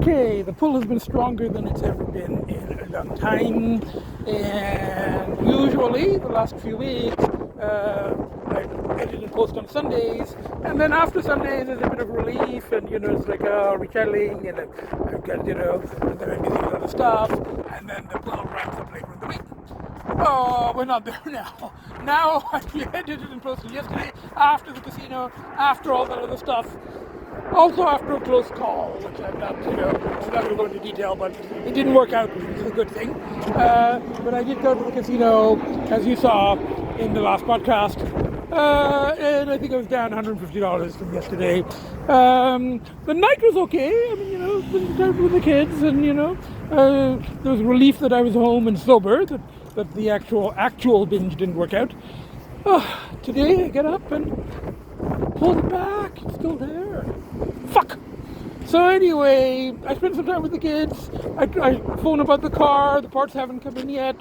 Okay, the pull has been stronger than it's ever been in a long time, and usually the last few weeks I edit and post on Sundays, and then after Sundays there's a bit of relief, and it's like retelling, and I've got and then I'm busy with other stuff, and then the pull ramps up later in the week. Oh, we're not there now. Now I edited and posted yesterday after the casino, after all that other stuff. Also after a close call, which I'm not going to go into detail, but it didn't work out, which is a good thing. But I did go to the casino, as you saw in the last podcast, and I think I was down $150 from yesterday. The night was okay. I mean, spent time with the kids, and there was relief that I was home and sober, that the actual binge didn't work out. Today I get up and pulled it back. It's still there. Fuck. So anyway, I spent some time with the kids. I phoned about the car. The parts haven't come in yet.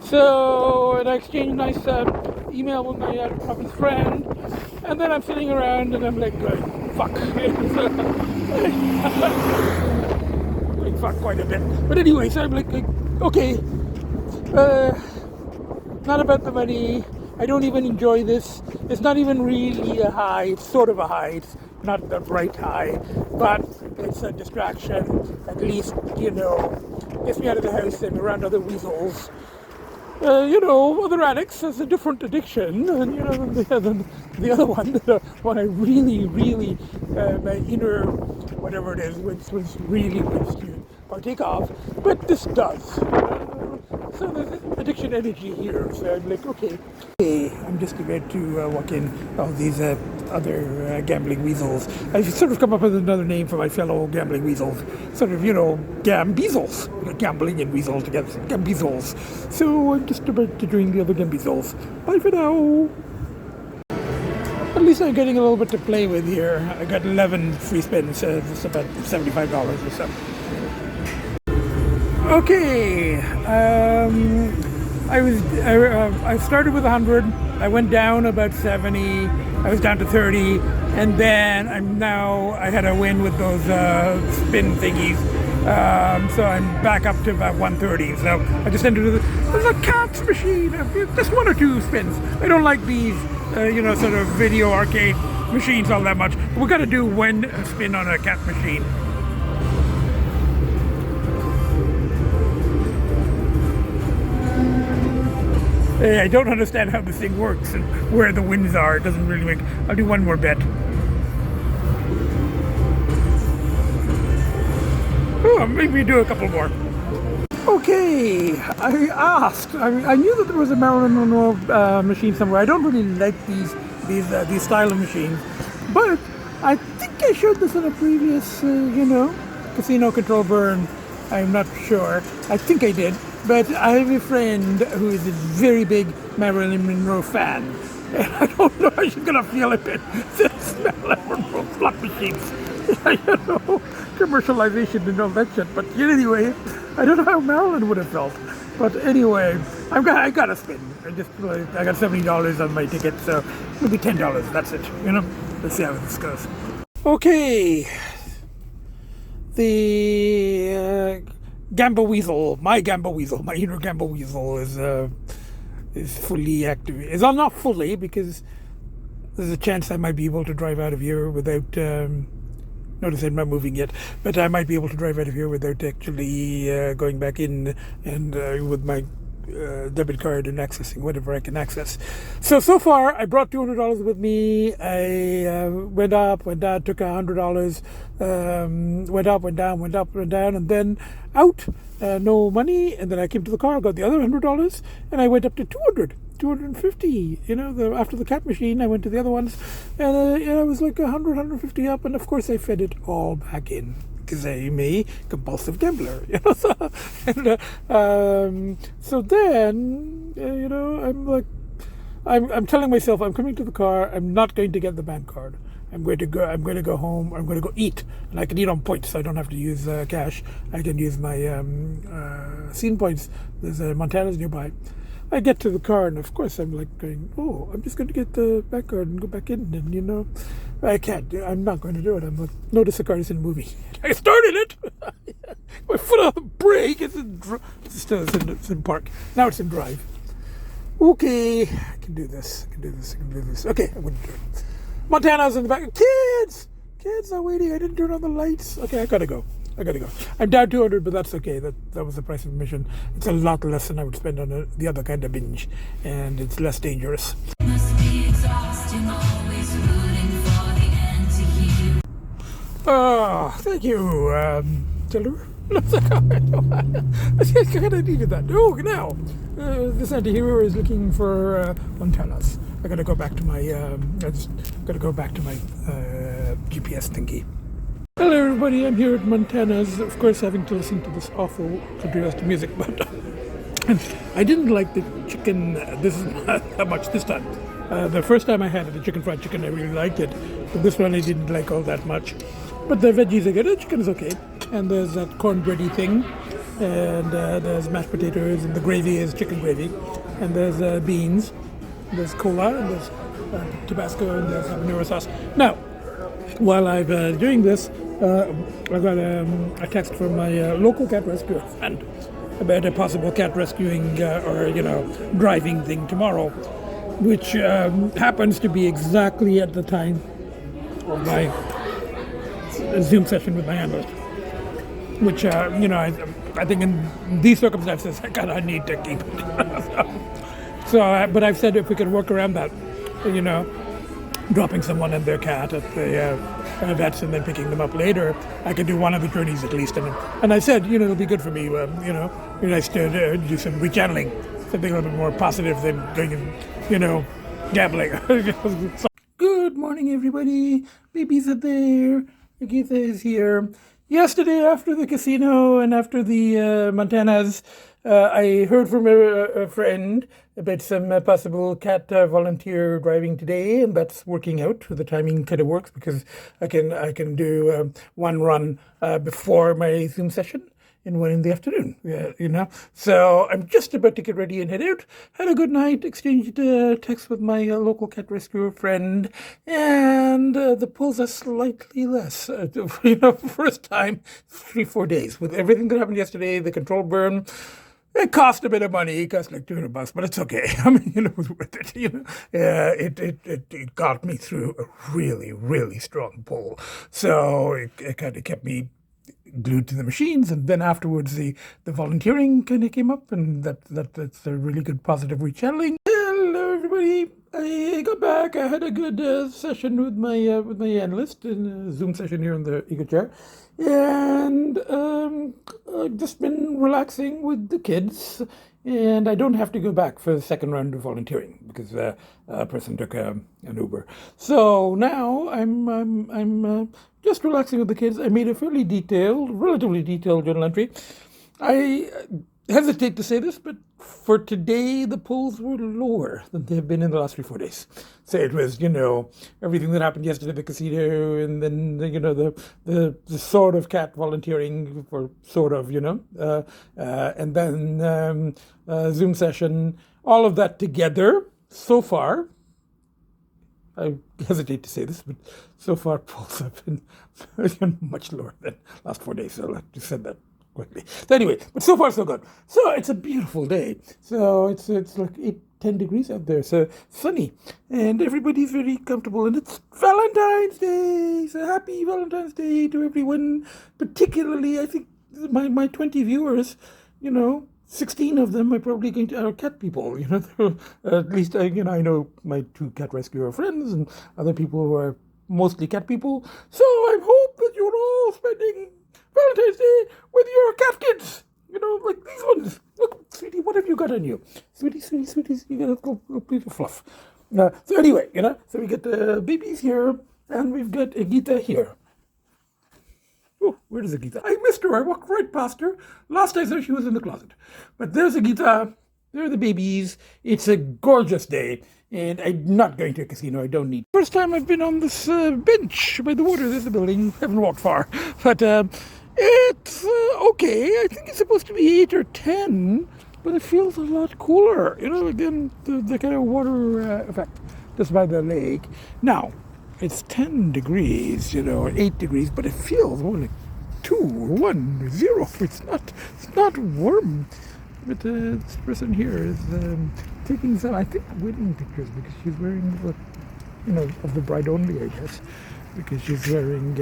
So, and I exchanged a nice email with my province friend. And then I'm sitting around and I'm like, fuck. Like, fuck quite a bit. But anyway, so I'm like okay. Not about the money. I don't even enjoy this. It's not even really a high. It's sort of a high. It's not the bright high, but it's a distraction. At least, gets me out of the house and around other weasels. Other addicts. It's a different addiction, and the other one, the one I really, really, my inner, whatever it is, was really wants to partake of. But this does. So there's addiction energy here. So I'm like, okay, I'm just about to walk in all these other gambling weasels. I've sort of come up with another name for my fellow gambling weasels. Sort of, GAMBEASELS. Gambling and weasel together. GAMBEASELS. So I'm just about to join the other GAMBEASELS. Bye for now. At least I'm getting a little bit to play with here. I got 11 free spins. It's about $75 or so. Okay, I started with 100. I went down about 70. I was down to 30, and then I had a win with those spin thingies. So I'm back up to about 130. So I just entered the cat's machine. Just one or two spins. I don't like these, sort of video arcade machines all that much. We've got to do one spin on a cat machine. I don't understand how this thing works and where the wins are. It doesn't really make... I'll do one more bet. Oh, maybe do a couple more. Okay, I asked. I knew that there was a Marilyn Monroe machine somewhere. I don't really like these style of machines, but I think I showed this in a previous, casino control burn. I'm not sure. I think I did. But I have a friend who is a very big Marilyn Monroe fan. And I don't know how she's going to feel about this Marilyn Monroe slot machines. Commercialization and all that shit. But anyway, I don't know how Marilyn would have felt. But anyway, I got to spin. I got $70 on my ticket, so maybe $10. That's it. Let's see how this goes. Okay. The... GAMBEASEL, my inner GAMBEASEL is fully active. It's not fully, because there's a chance I might be able to drive out of here without. Notice I'm not moving yet, but I might be able to drive out of here without actually going back in and with my debit card and accessing whatever I can access. So far I brought $200 with me. I went up, went down, took $100, went up, went down, went up, went down, and then out, no money. And then I came to the car, got the other $100, and I went up to 250. After the cat machine, I went to the other ones, and I was like 150 up, and of course I fed it all back in. Because I'm a compulsive gambler, so then, I'm like, I'm telling myself I'm coming to the car. I'm not going to get the bank card. I'm going to go home. I'm going to go eat, and I can eat on points, so I don't have to use cash. I can use my scene points. There's Montana's nearby. I get to the car, and of course I'm like going, I'm just going to get the bank card and go back in, and I can't. I'm not going to do it. I'm like, notice the card isn't moving. I started it. it's in park. Now it's in drive. Okay, I can do this. Okay, I wouldn't do it. Montana's in the back. Kids are waiting. I didn't turn on the lights. Okay, I gotta go. I'm down 200, but that's okay. That was the price of admission. It's a lot less than I would spend on the other kind of binge, and it's less dangerous. Must be exhausting, always rooting for the end to heal. Oh, thank you, Taylor. I kind of needed that. Oh, now this anti-hero is looking for Montana's. I gotta go back to my GPS thingy. Hello, everybody. I'm here at Montana's. Of course, having to listen to this awful country western music, but I didn't like the chicken. This is not that much this time. The first time I had it, the chicken fried chicken, I really liked it. But this one I didn't like all that much. But the veggies are good. The chicken is okay. And there's that cornbready thing. And there's mashed potatoes. And the gravy is chicken gravy. And there's beans. There's cola. And there's Tabasco. And there's habanero sauce. Now, while I'm doing this, I got a text from my local cat rescue friend about a possible cat rescuing driving thing tomorrow, which happens to be exactly at the time of my Zoom session with my analyst, which, I think in these circumstances, I kind of need to keep it. But I've said if we could work around that, dropping someone and their cat at the vets and then picking them up later, I could do one of the journeys at least. And I said, it'll be good for me, it'd be nice to do some rechanneling, something a little bit more positive than going and, gambling. Good morning, everybody. Babies are there. Agita is here. Yesterday, after the casino and after the Montana's, I heard from a friend about some possible cat volunteer driving today, and that's working out. The timing kind of works because I can do one run before my Zoom session and one in the afternoon. So I'm just about to get ready and head out. Had a good night, exchanged texts with my local cat rescuer friend, and the pulls are slightly less. First time, 3-4 days. With everything that happened yesterday, the control burn, it cost a bit of money. It cost like $200, but it's okay. I mean, it was worth it. It got me through a really, really strong pull. So it kind of kept me glued to the machines, and then afterwards the volunteering kind of came up, and that's a really good positive rechanneling. Hello, everybody. I got back. I had a good session with my analyst in a Zoom session here in the Ego chair, and I've just been relaxing with the kids. And I don't have to go back for the second round of volunteering because a person took an Uber. So now I'm just relaxing with the kids. I made a relatively detailed journal entry. I hesitate to say this, but for today the pulls were lower than they have been in the last 3-4 days. So it was, everything that happened yesterday at the casino, and then the sort of cat volunteering for sort of, and then Zoom session, all of that together. So far, I hesitate to say this, but so far pulls have been much lower than last 4 days. So I just said that quickly. So anyway, but so far so good. So it's a beautiful day. So it's like 8-10 degrees out there. So sunny, and everybody's very comfortable. And it's Valentine's Day. So happy Valentine's Day to everyone. Particularly, I think my 20 viewers, 16 of them are probably going to are cat people. At least I know my 2 cat rescuer friends and other people who are mostly cat people. So I hope that you're all spending Valentine's Day with your cat kids, like these ones. Look, sweetie, what have you got on you? Sweetie, you got a little piece of fluff. So anyway, so we got the babies here, and we've got Agita here. Oh, where is Agita? I missed her. I walked right past her. Last I saw, she was in the closet. But there's Agita. There are the babies. It's a gorgeous day. And I'm not going to a casino. I don't need. First time I've been on this bench by the water. There's a building. I haven't walked far. But it's okay. I think it's supposed to be 8 or 10. But it feels a lot cooler. Again, the kind of water effect just by the lake. Now, it's 10 degrees, or 8 degrees. But it feels more like 2, 1, 0. It's not warm. But this person here is taking some, I think, wedding pictures because she's wearing, of the bride only, I guess, because she's wearing,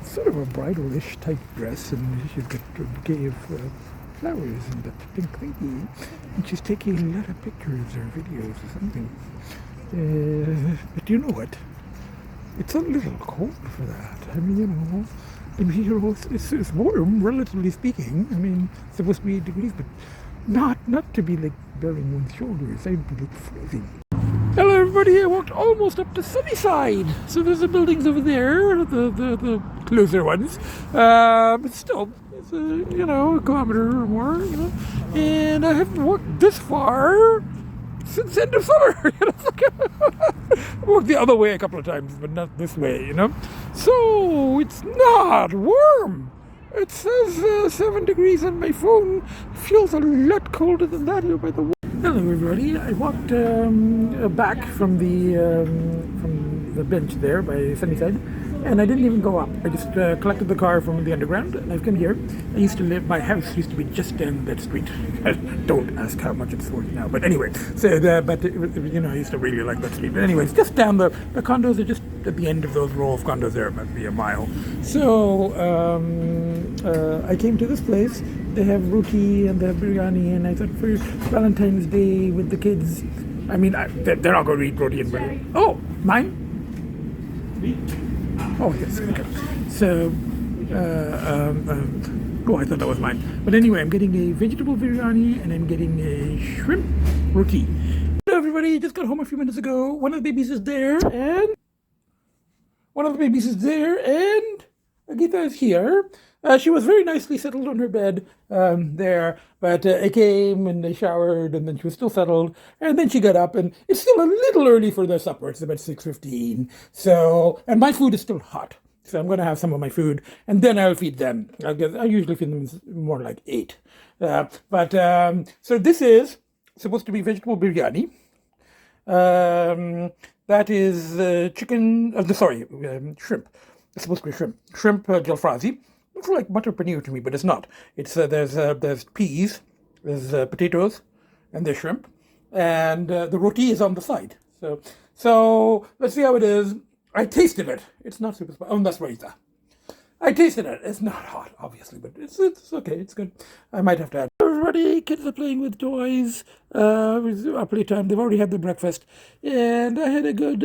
sort of a bridal-ish type dress, and she's got a bouquet of flowers and that pink thingy, and she's taking a lot of pictures or videos or something. But you know what? It's a little cold for that. I mean, it's warm, relatively speaking. I mean, it's supposed to be 8 degrees, but not to be like bearing one's shoulders. I'd be like freezing. Hello, everybody. I walked almost up to Sunnyside. So there's the buildings over there, the closer ones. But still, it's a kilometer or more. And I haven't walked this far since end of summer. I walked the other way a couple of times, but not this way, So it's not warm. It says 7 degrees on my phone. It feels a lot colder than that here by the way. Hello, everybody. I walked back from the bench there by Sunnyside, and I didn't even go up. I just collected the car from the underground, and I've come here. My house used to be just down that street. Don't ask how much it's worth now, but anyway. So, I used to really like that street. But anyway, it's just down the condos are just at the end of those row of condos there, maybe a mile. So I came to this place. They have roti and they have biryani, and I thought for Valentine's Day with the kids, I mean, they're not going to eat roti and biryani. Oh, mine? Oh, yes. Okay. So, I thought that was mine. But anyway, I'm getting a vegetable biryani and I'm getting a shrimp roti. Hello, everybody. Just got home a few minutes ago. One of the babies is there, and Agita is here. She was very nicely settled on her bed there, but I came and I showered, and then she was still settled, and then she got up, and it's still a little early for their supper. It's about 6:15, and my food is still hot, so I'm going to have some of my food, and then I'll feed them. I usually feed them more like 8. So this is supposed to be vegetable biryani. That is shrimp. It's supposed to be shrimp. Shrimp jalfrezi. Looks like butter paneer to me, but it's not. It's there's peas, there's potatoes, and there's shrimp, and the roti is on the side. So let's see how it is. I tasted it. It's not super spicy. Oh, that's raita. I tasted it. It's not hot, obviously, but it's okay. It's good. I might have to add. Everybody, kids are playing with toys. Our playtime. They've already had their breakfast, and I had a good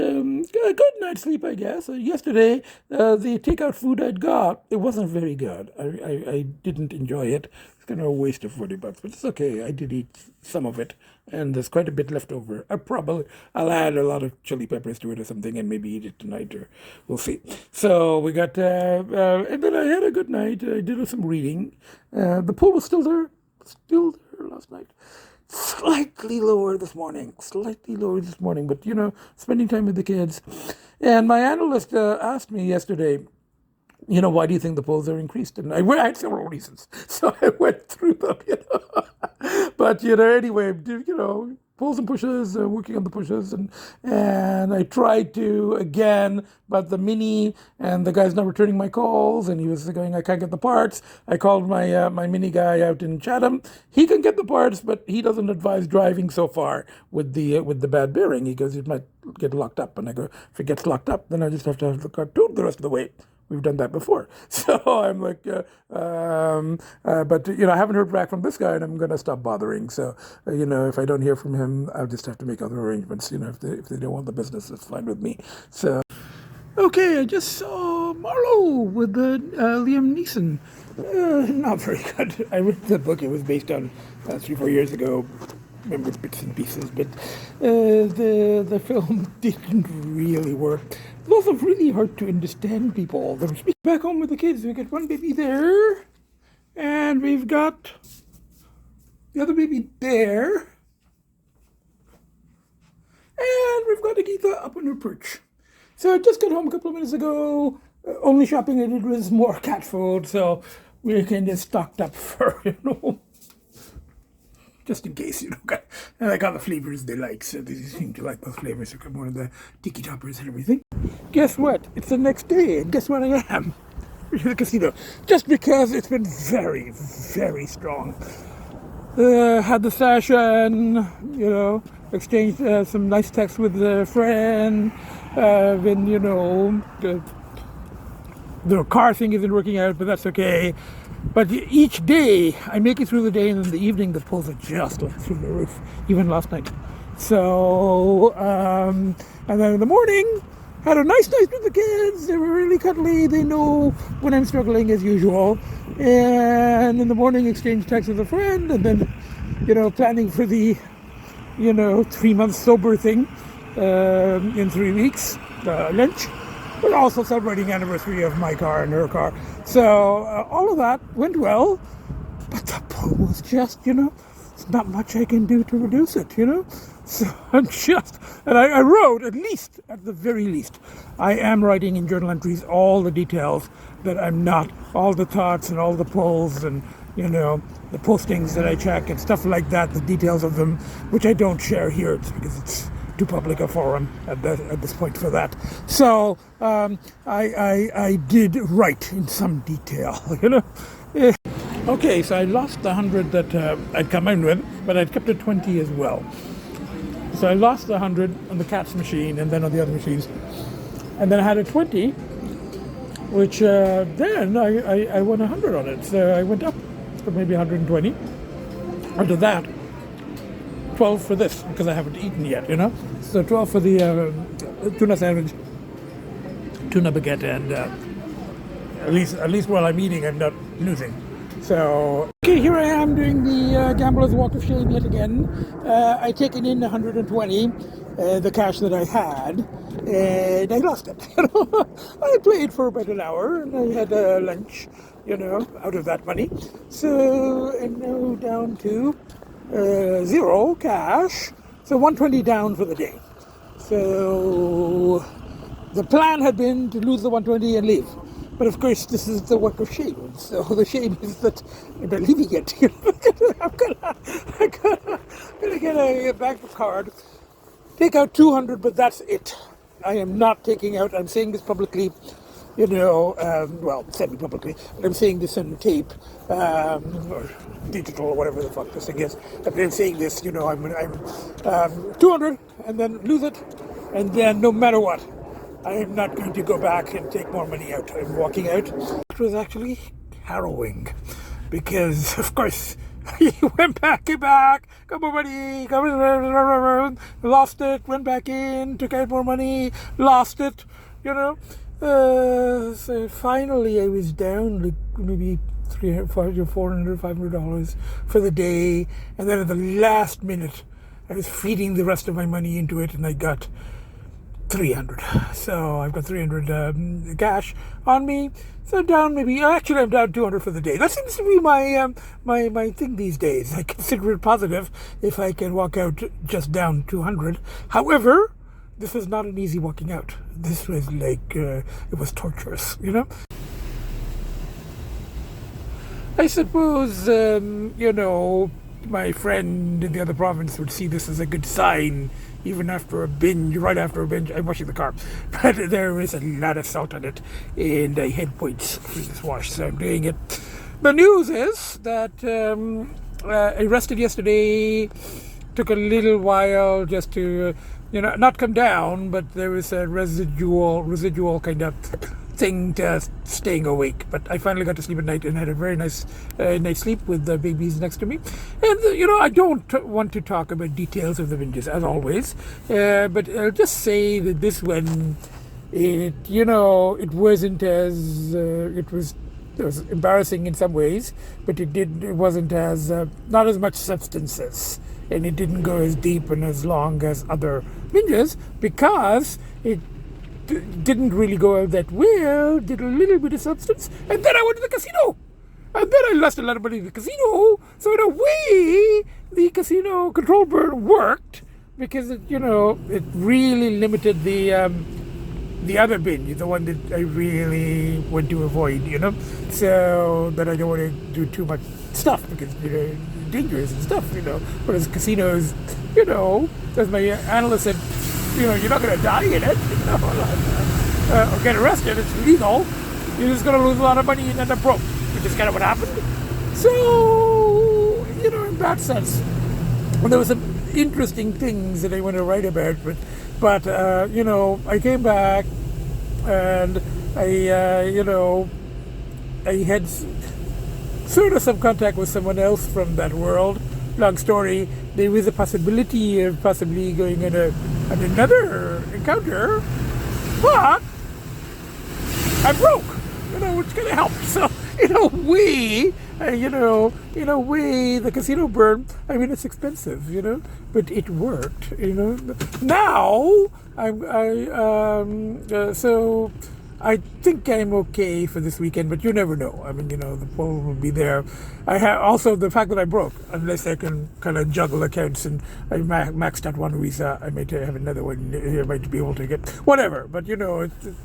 night's sleep, I guess. Yesterday, the takeout food I'd got, it wasn't very good. I didn't enjoy it. It's kind of a waste of $40, but it's okay. I did eat some of it, and there's quite a bit left over. I'll add a lot of chili peppers to it or something, and maybe eat it tonight, or we'll see. So we got, and then I had a good night. I did some reading. The pool was still there last night. Slightly lower this morning, but spending time with the kids. And my analyst asked me yesterday, why do you think the polls are increased? And I had several reasons, so I went through them, But, anyway, pulls and pushes, working on the pushes, and I tried to again, but the Mini, and the guy's not returning my calls, and he was going, I can't get the parts. I called my Mini guy out in Chatham. He can get the parts, but he doesn't advise driving so far with the bad bearing. He goes, it might get locked up, and I go, if it gets locked up, then I just have to have the car towed the rest of the way. We've done that before. So I'm like, but, I haven't heard back from this guy, and I'm going to stop bothering. So, if I don't hear from him, I'll just have to make other arrangements. If they don't want the business, that's fine with me. So, okay, I just saw Marlowe with Liam Neeson. Not very good. I read the book. It was based on 3-4 years ago. Remember bits and pieces, but the film didn't really work. It's also really hard to understand people. They're speaking back home with the kids. We got one baby there, and we've got the other baby there, and we've got Agita up on her perch. So I just got home a couple of minutes ago. Only shopping I did was more cat food, so we're kind of stocked up for just in case, and I got the flavors they like, so they seem to like those flavors. So one of the tiki toppers and everything. Guess what? It's the next day, and guess what I am? the casino, just because it's been very, very strong. Had the session, exchanged some nice texts with a friend. Been, the car thing isn't working out, but that's okay. But each day, I make it through the day, and in the evening, the pulls are just like through the roof, even last night. So, and then in the morning, had a nice night with the kids. They were really cuddly. They know when I'm struggling, as usual. And in the morning, exchange texts with a friend, and then, planning for the, 3 months sober thing in 3 weeks, lunch. But also celebrating anniversary of my car and her car. So all of that went well. But the pull was just, there's not much I can do to reduce it, So I wrote, at the very least, I am writing in journal entries all the details that I'm not, all the thoughts and all the polls and, the postings that I check and stuff like that, the details of them, which I don't share here because it's too public a forum at this point for that. So I did write in some detail, Okay, so I lost the 100 that I'd come in with, but I'd kept a 20 as well. So I lost the 100 on the cat's machine and then on the other machines. And then I had a 20, which then I won 100 on it. So I went up to maybe 120. After that, 12 for this, because I haven't eaten yet, So 12 for the tuna sandwich, tuna baguette, and at least while I'm eating, I'm not losing. So, okay, here I am doing the Gambler's Walk of Shame yet again. I taken in 120, the cash that I had, and I lost it. I played for about an hour, and I had lunch, out of that money. So I'm now down to 0 cash. So 120 down for the day. So the plan had been to lose the 120 and leave. But of course, this is the work of shame. So the shame is that I'm not leaving it. I'm gonna get a bank card, take out 200, but that's it. I am not taking out. I'm saying this publicly, well, semi-publicly. But I'm saying this on tape, or digital, or whatever the fuck this thing is. But I'm saying this. I'm 200, and then lose it, and then no matter what, I am not going to go back and take more money out. I'm walking out. It was actually harrowing because, of course, he went back, got more money, lost it, went back in, took out more money, lost it, So finally I was down like maybe $300, $400, $500 for the day. And then at the last minute, I was feeding the rest of my money into it and I got 300. So I've got 300 cash on me. So down I'm down 200 for the day. That seems to be my thing these days. I consider it positive if I can walk out just down 200. However, this was not an easy walking out. This was like, it was torturous, I suppose, my friend in the other province would see this as a good sign. Even after a binge, right after a binge, I'm washing the car. But there is a lot of salt on it, and I had points for this wash, so I'm doing it. The news is that I rested yesterday. Took a little while just to, not come down, but there was a residual kind of thing to staying awake. But I finally got to sleep at night and had a very nice night's sleep with the babies next to me. And, I don't want to talk about details of the binges, as always. But I'll just say that this one, it wasn't as, it was embarrassing in some ways, but it wasn't as, not as much substances. And it didn't go as deep and as long as other binges because it didn't really go out that well, did a little bit of substance, and then I went to the casino. And then I lost a lot of money in the casino. So in a way, the casino control burn worked because it really limited the other binge, the one that I really want to avoid, so that I don't want to do too much stuff because, dangerous and stuff, whereas casinos, as my analyst said, you're not going to die in it, or get arrested, it's legal, you're just going to lose a lot of money and end up broke, which is kind of what happened. So, in that sense, there were some interesting things that I want to write about, but I came back and I had sort of some contact with someone else from that world. Long story, there was a possibility of possibly going on another encounter, but I broke, which kind of helped. So, in a way, the casino burn, I mean, it's expensive, but it worked, Now, so I think I'm okay for this weekend, but you never know. I mean, the pull will be there. I have also the fact that I broke, unless I can kind of juggle accounts and I maxed out one Visa, I might have another one. I might be able to get whatever. But it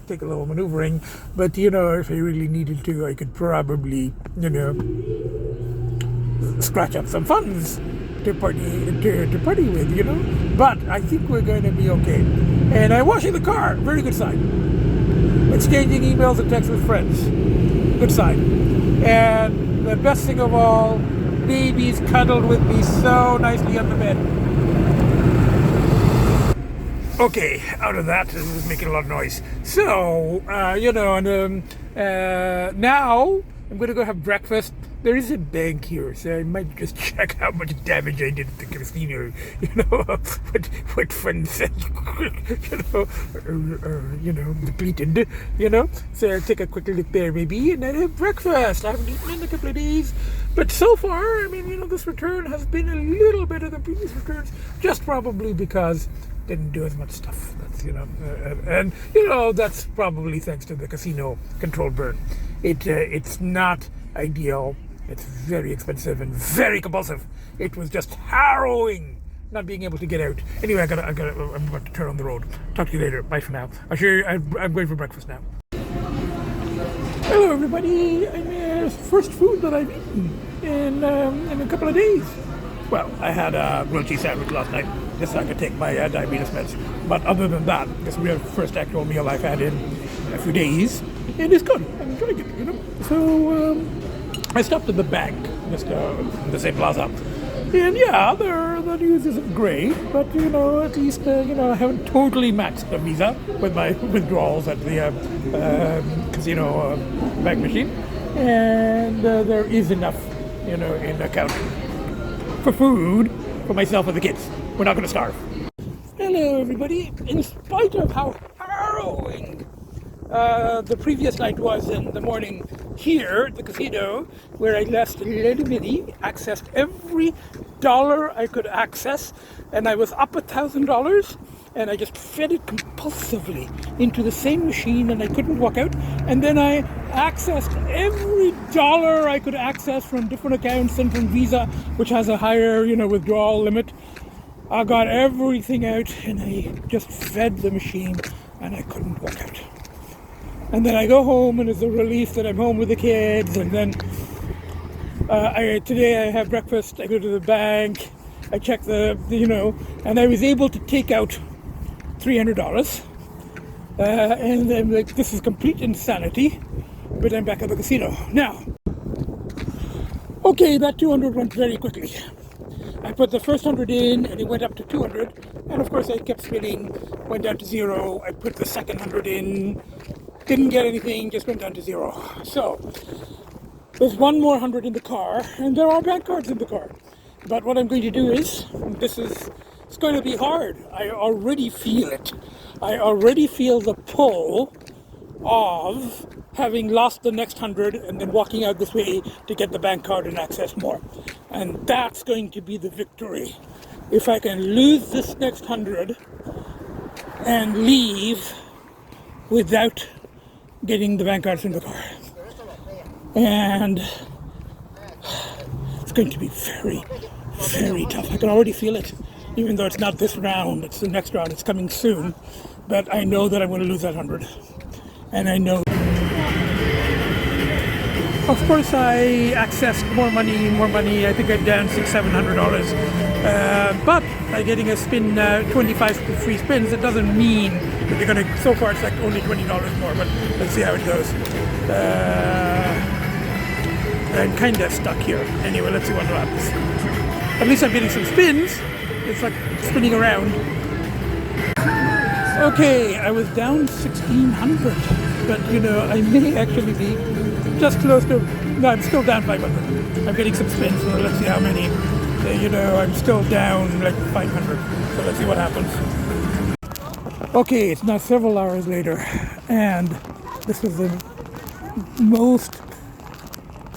take a little maneuvering. But if I really needed to, I could probably scratch up some funds to party with. But I think we're going to be okay. And I'm washing the car. Very good sign. Exchanging emails and texts with friends. Good sign. And the best thing of all, babies cuddled with me so nicely on the bed. Okay, out of that, this is making a lot of noise. So, now I'm going to go have breakfast. There is a bank here, so I might just check how much damage I did at the casino. What funds, depleted. So I'll take a quick look there, maybe, and then have breakfast. I haven't eaten in a couple of days, but so far, I mean, this return has been a little better than previous returns, just probably because didn't do as much stuff. That's that's probably thanks to the casino control burn. It's not ideal. It's very expensive and very compulsive. It was just harrowing not being able to get out. Anyway, I'm about to turn on the road. Talk to you later. Bye for now. I'm going for breakfast now. Hello, everybody. I'm first food that I've eaten in a couple of days. Well, I had a grilled cheese sandwich last night, just so I could take my diabetes meds. But other than that, this is the first actual meal I've had in a few days, and it's good. I'm enjoying it, So I stopped at the bank, just in the same plaza. And yeah, the news isn't great, but at least I haven't totally maxed the Visa with my withdrawals at the casino bank machine, and there is enough, in account for food for myself and the kids. We're not going to starve. Hello, everybody. In spite of how harrowing the previous night was in the morning here at the casino, where I left Lady accessed every dollar I could access, and I was up $1,000, and I just fed it compulsively into the same machine, and I couldn't walk out. And then I accessed every dollar I could access from different accounts and from Visa, which has a higher, withdrawal limit. I got everything out, and I just fed the machine, and I couldn't walk out. And then I go home, and it's a relief that I'm home with the kids. And then today I have breakfast. I go to the bank. I check and I was able to take out $300. And I'm like, this is complete insanity. But I'm back at the casino now. Okay, that 200 went very quickly. I put the first 100 in, and it went up to 200. And of course, I kept spinning, went down to 0. I put the second 100 in. Didn't get anything, just went down to 0. So, there's one more 100 in the car, and there are bank cards in the car. But what I'm going to do is, it's going to be hard. I already feel it. I already feel the pull of having lost the next 100 and then walking out this way to get the bank card and access more. And that's going to be the victory. If I can lose this next 100 and leave without getting the bank cards from the car. And it's going to be very, very tough. I can already feel it. Even though it's not this round, it's the next round, it's coming soon. But I know that I'm going to lose that 100. And I know. Of course, I accessed more money. I think I'm down $600-700. But by getting a spin, 25 free spins, it doesn't mean But they're gonna, so far it's like only $20 more, but let's see how it goes. I'm kind of stuck here. Anyway, let's see what happens. At least I'm getting some spins. It's like spinning around. Okay, I was down 1,600, but you know, I may actually be just close to, no, I'm still down 500. I'm getting some spins, so let's see how many. You know, I'm still down like 500, so let's see what happens. Okay, it's now several hours later, and this is the most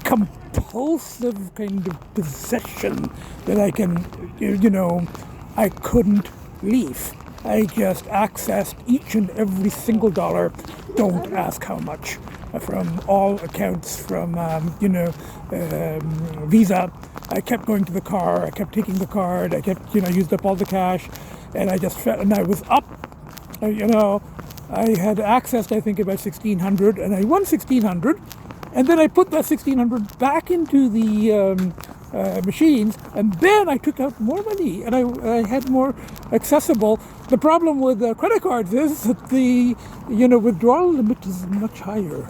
compulsive kind of possession that I can, you know, I couldn't leave. I just accessed each and every single dollar, don't ask how much, from all accounts, from, Visa. I kept going to the car, I kept taking the card, I kept, used up all the cash, and I just felt, and I was up, I had accessed, I think, about 1,600, and I won 1,600, and then I put that 1,600 back into the machines, and then I took out more money, and I had more accessible. The problem with credit cards is that the withdrawal limit is much higher.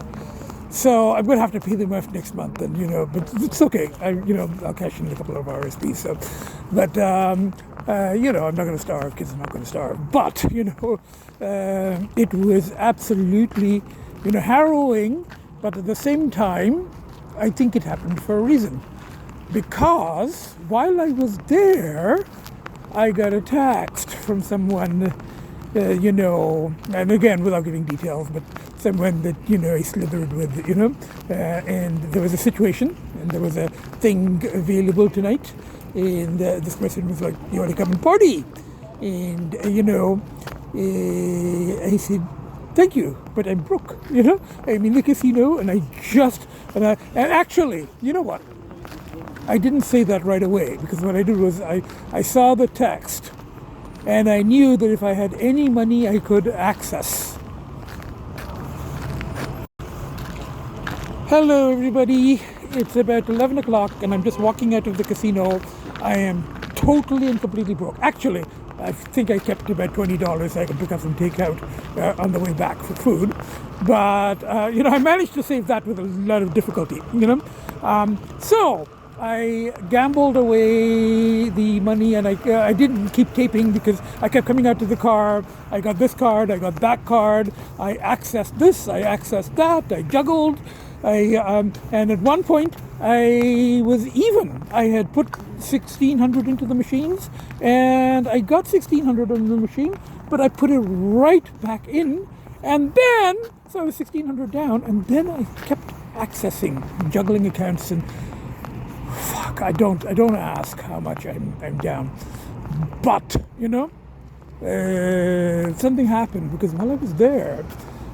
So I'm going to have to pay them off next month, and but it's okay. I'll cash in a couple of RSPs. So, but I'm not going to starve. Kids are not going to starve. But it was absolutely harrowing. But at the same time, I think it happened for a reason, because while I was there, I got a text from someone, and again, without giving details, but someone that, I slithered with, and there was a situation, and there was a thing available tonight, and this person was like, you want to come and party? And, I said, thank you, but I'm broke, I'm in the casino, and and actually, you know what? I didn't say that right away, because what I did was I saw the text, and I knew that if I had any money I could access. Hello everybody, it's about 11 o'clock and I'm just walking out of the casino. I am totally and completely broke. Actually, I think I kept about $20 so I could pick up some takeout on the way back for food. But, I managed to save that with a lot of difficulty, So I gambled away the money, and I didn't keep taping because I kept coming out to the car. I got this card, I got that card, I accessed this, I accessed that, I juggled. And at one point I was even. I had put 1,600 into the machines, and I got 1,600 on the machine, but I put it right back in, and then so I was 1,600 down, and then I kept accessing, juggling accounts, and I don't ask how much I'm down, but something happened, because while I was there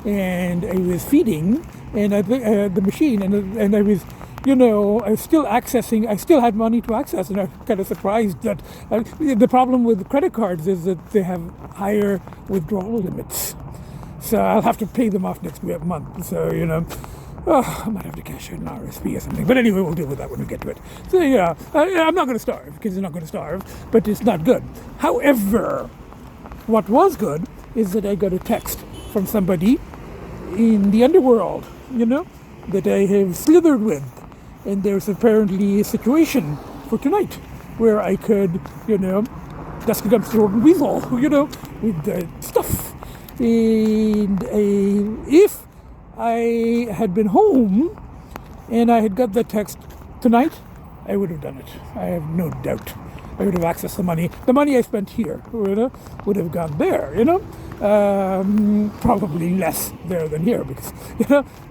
and I was feeding, and the machine, and I was, I was still accessing. I still had money to access, and I'm kind of surprised that the problem with credit cards is that they have higher withdrawal limits. So I'll have to pay them off next month. So I might have to cash out an RSP or something. But anyway, we'll deal with that when we get to it. So I'm not going to starve, because I'm not going to starve, but it's not good. However, what was good is that I got a text from somebody in the underworld, that I have slithered with, and there's apparently a situation for tonight where I could, dust it up through a weasel, with stuff. And if I had been home and I had got that text tonight, I would have done it. I have no doubt. I would have accessed the money. The money I spent here would have gone there, probably less there than here, because,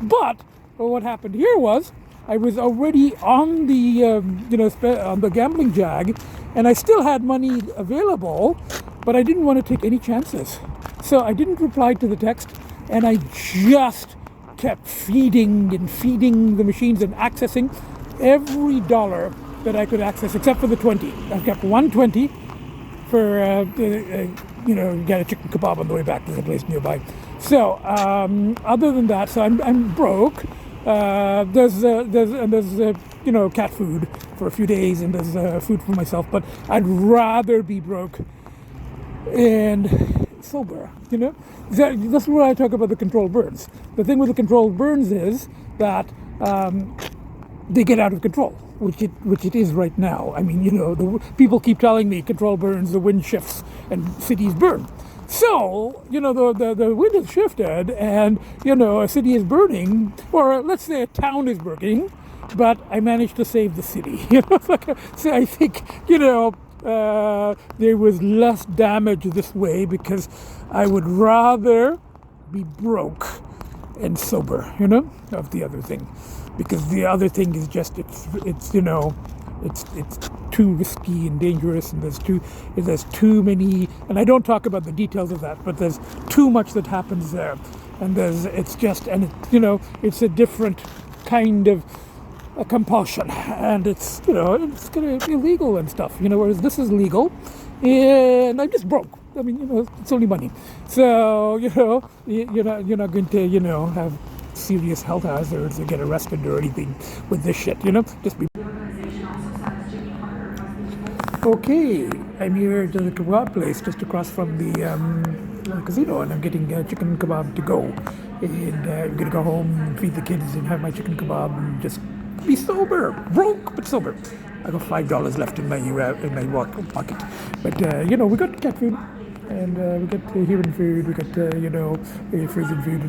But what happened here was I was already on the, on the gambling jag, and I still had money available, but I didn't want to take any chances. So I didn't reply to the text, and I just kept feeding the machines and accessing every dollar that I could access, except for the 20. I kept 120 for, get a chicken kebab on the way back to the place nearby. So, other than that, so I'm broke. There's cat food for a few days, and there's food for myself, but I'd rather be broke. And, sober, you know? That's where I talk about the controlled burns. The thing with the controlled burns is that they get out of control, which it is right now. I mean, the people keep telling me control burns, the wind shifts, and cities burn. So, the wind has shifted, and, a city is burning, or let's say a town is burning, but I managed to save the city. So I think, there was less damage this way because I would rather be broke and sober, of the other thing. Because the other thing is just it's too risky and dangerous, and there's too many, and I don't talk about the details of that, but there's too much that happens there, and it's a different kind of a compulsion, and it's kind of illegal and stuff, whereas this is legal, and I'm just broke. I mean, it's only money, so you're not going to have serious health hazards or get arrested or anything with this shit, just be. Okay, I'm here at the kebab place just across from the casino, and I'm getting chicken kebab to go, and I'm gonna go home, feed the kids, and have my chicken kebab and just be sober, broke but sober. I got $5 left in my pocket, but we got cat food. And we got human food, we got, frozen food.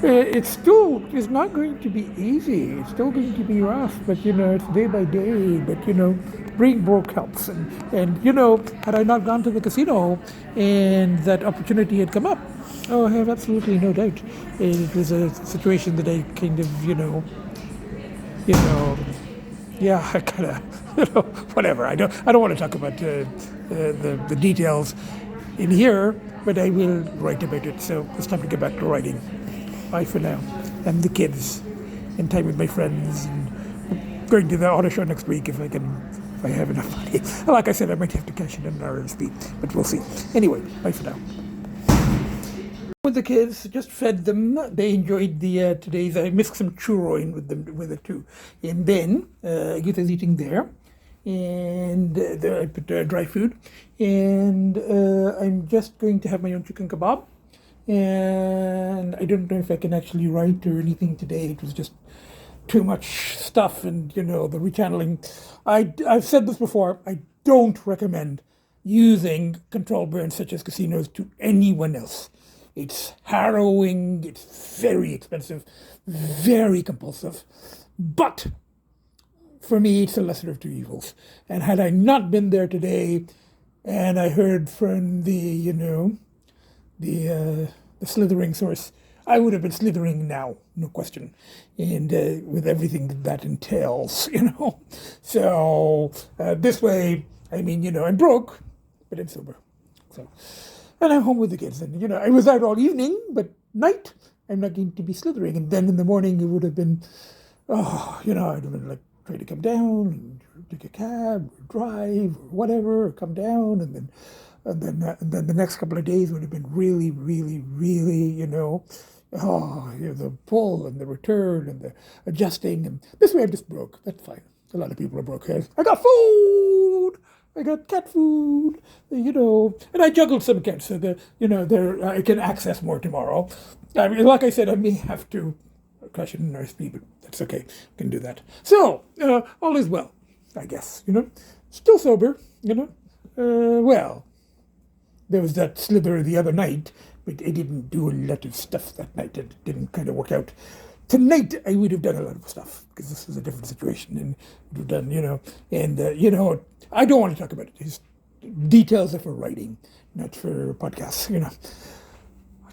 It still is not going to be easy. It's still going to be rough, but, it's day by day. But, being broke helps. And had I not gone to the casino and that opportunity had come up, I have absolutely no doubt. It was a situation that I kind of, yeah, I kind of, whatever. I don't want to talk about the details in here, but I will write about it. So it's time to get back to writing. Bye for now. And the kids, and time with my friends, and going to the auto show next week if I have enough money. Like I said, I might have to cash in an RSP, but we'll see. Anyway, bye for now. With the kids, just fed them. They enjoyed the today's. I mixed some churro in with it too, and then Gita's eating there. And I put dry food, and I'm just going to have my own chicken kebab, and I don't know if I can actually write or anything today. It was just too much stuff, and the rechanneling. I've said this before, I don't recommend using control burns such as casinos to anyone else. It's harrowing, it's very expensive, very compulsive, but for me, it's the lesser of two evils. And had I not been there today, and I heard from the slithering source, I would have been slithering now, no question. And with everything that entails, So this way, I mean, I'm broke, but I'm sober. So, and I'm home with the kids. And, I was out all evening, but night, I'm not going to be slithering. And then in the morning, it would have been, I'd have been like, try to come down and take a cab or drive or whatever, or come down, and then the next couple of days would have been really, really, really, the pull and the return and the adjusting. And this way I'm just broke. That's fine. A lot of people are broke. I got food. I got cat food. And I juggled some cats so that I can access more tomorrow. I mean, like I said, I may have to crash in an RSP, but that's okay. I can do that. So, all is well, I guess, Still sober, well, there was that slither the other night, but I didn't do a lot of stuff that night. It didn't kind of work out. Tonight, I would have done a lot of stuff, because this was a different situation, and would have done, and, I don't want to talk about it. These details are for writing, not for podcasts,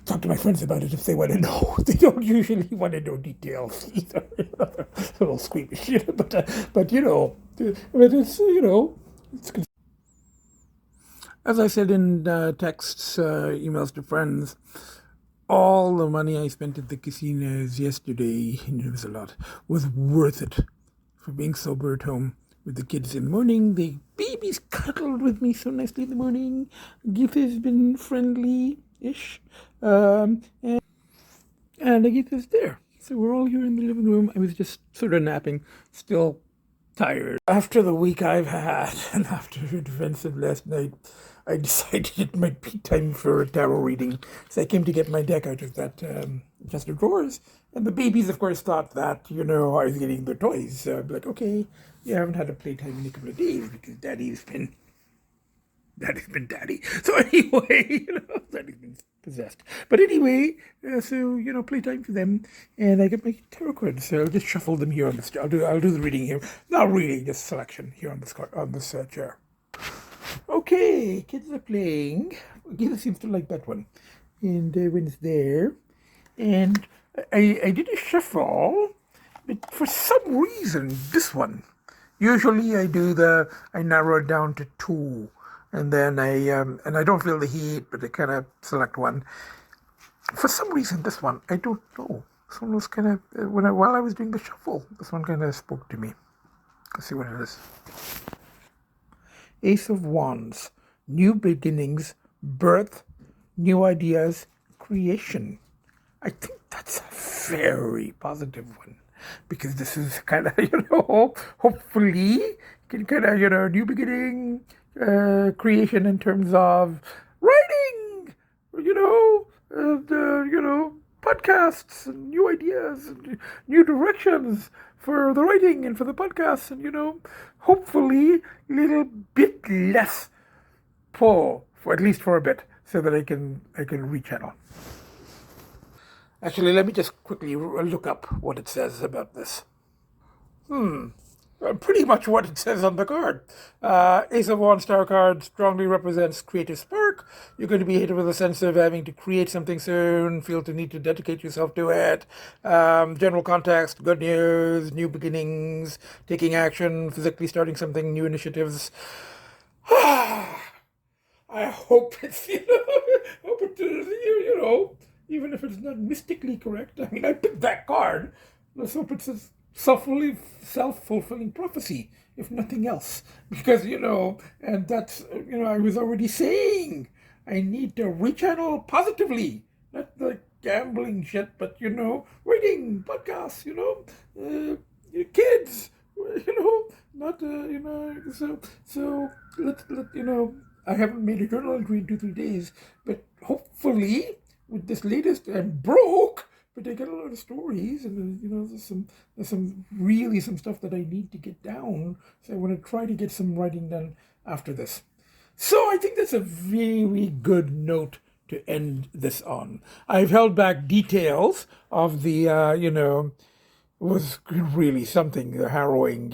Talk to my friends about it if they want to know. They don't usually want to know details either. A little squeamish, but it's it's. As I said in texts, emails to friends, all the money I spent at the casinos yesterday, and it was a lot, was worth it for being sober at home with the kids in the morning. The babies cuddled with me so nicely in the morning. Gift has been friendly-ish. And Agita's there. So we're all here in the living room. I was just sort of napping, still tired. After the week I've had and after Adventure last night, I decided it might be time for a tarot reading. So I came to get my deck out of that chest of drawers. And the babies, of course, thought that, I was getting their toys. So I'd be like, okay, you haven't had a playtime in a couple of days because daddy's been daddy. So anyway, daddy's been possessed. But anyway, playtime for them, and I get my tarot cards. So I'll just shuffle them here on this. I'll do the reading here. Not really, just selection here on this chair. Okay, kids are playing. Gita seems to like that one, and Wyn's there, and I did a shuffle, but for some reason this one. Usually I narrow it down to two, and then I don't feel the heat, but I kind of select one. For some reason, this one, I don't know. This one was kind of, while I was doing the shuffle, this one kind of spoke to me. Let's see what it is. Ace of Wands, new beginnings, birth, new ideas, creation. I think that's a very positive one. Because this is kind of, hopefully, can kind of, new beginning, creation in terms of writing, podcasts and new ideas and new directions for the writing and for the podcasts and, hopefully a little bit less pull, for at least for a bit, so that I can rechannel. Actually, let me just quickly look up what it says about this. Pretty much what it says on the card. Ace of Wands star card strongly represents creative spark. You're going to be hit with a sense of having to create something soon, feel the need to dedicate yourself to it. General context, good news, new beginnings, taking action, physically starting something, new initiatives. I hope it's, even if it's not mystically correct. I mean, I picked that card. Let's hope it's a self-fulfilling prophecy, if nothing else. Because, and that's, I was already saying, I need to rechannel positively. Not the gambling shit, but, reading, podcasts, kids, not, so let I haven't made a journal entry in 2-3 days, but hopefully with this latest, I'm broke, but I got a lot of stories, and there's some stuff that I need to get down. So I want to try to get some writing done after this. So I think that's a very good note to end this on. I've held back details of the was really something harrowing,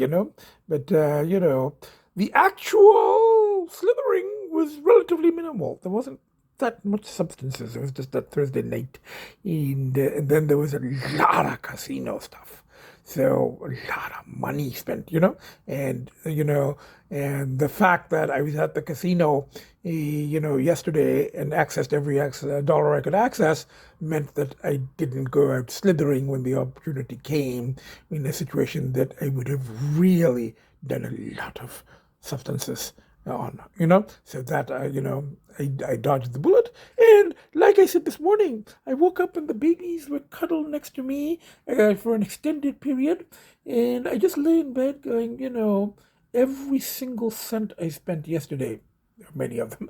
but the actual slithering was relatively minimal. There wasn't that much substances. It was just that Thursday night, and then there was a lot of casino stuff. So a lot of money spent, and and the fact that I was at the casino, yesterday and accessed every dollar I could access meant that I didn't go out slithering when the opportunity came in a situation that I would have really done a lot of substances on, so that, I dodged the bullet. And like I said this morning, I woke up and the babies were cuddled next to me for an extended period. And I just lay in bed going, every single cent I spent yesterday, many of them,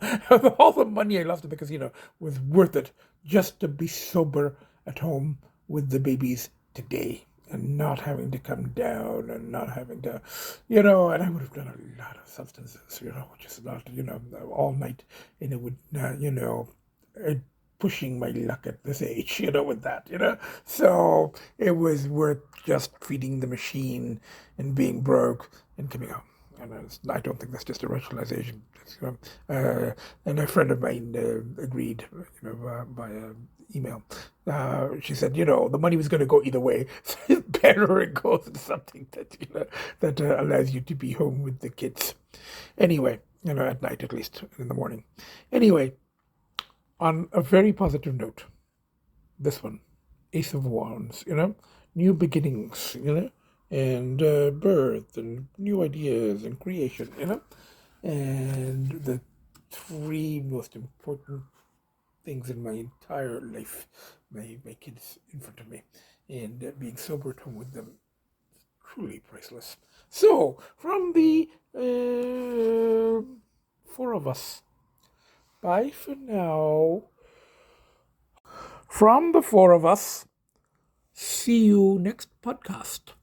all the money I lost at the casino was worth it just to be sober at home with the babies today. And not having to come down and not having to, and I would have done a lot of substances, which is not, all night. And it would, pushing my luck at this age, with that, So it was worth just feeding the machine and being broke and coming home. And I don't think that's just a rationalization. And a friend of mine agreed, by email. She said, the money was going to go either way. So it's better it goes into something that that allows you to be home with the kids. Anyway, at night at least, in the morning. Anyway, on a very positive note, this one, Ace of Wands, new beginnings, and birth and new ideas and creation, and the three most important things in my entire life, my kids in front of me, and being sober at home with them, truly priceless. So, from the four of us, bye for now. From the four of us, see you next podcast.